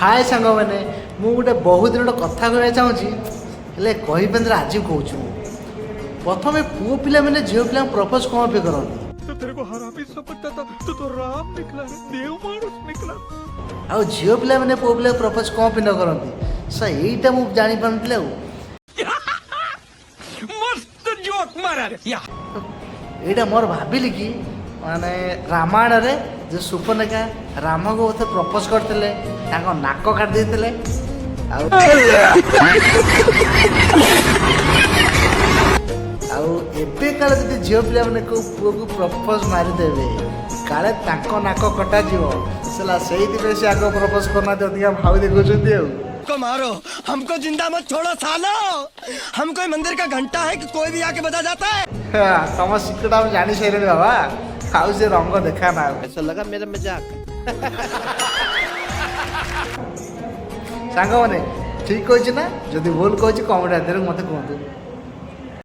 हाय सांग मैंने मु गोटे बहुत दिन कथा कहना चाहूँगी हेल्ले कहीपेन्द्र आज कौच प्रथम पुओ पिला मैंने झील पिला प्रपोज कौन पे करती तो तेरे को हरामी समझता था तो राम निकला रे, देव मानुष निकला। आउ झील पिला मैंने पुओ पिला प्रपोज कौन पे न करती स यहीटा मुझे जानी पारुनथिले मस्त जोक मारा रे या एटा मोर भाविली कि माने रामायण रे जो सुपर्णरेखा राम को उथे प्रपोज करथिले ताको नाक काट देथिले आउ एबे काले जदि झील पिला माने को पुओ को प्रपोज मारी देबे काले ताको नाक कटा जीवो सला सेही दिबे से आगो प्रपोज करना दे अधिका भाव देखुछंती आउ को मारो हमको जिंदा मत छोड़ो सालो। हम कोई मंदिर का घंटा है कि कोई भी आके बजा जाता है। तम सिक्रेट हम जानी सारे बाबा आउ से रंग देखा ना ऐसा लगा मेरा मजाक। सांग मैंने ठीक कही ना जदि भूल कही कमेंट आधार मत कहतु।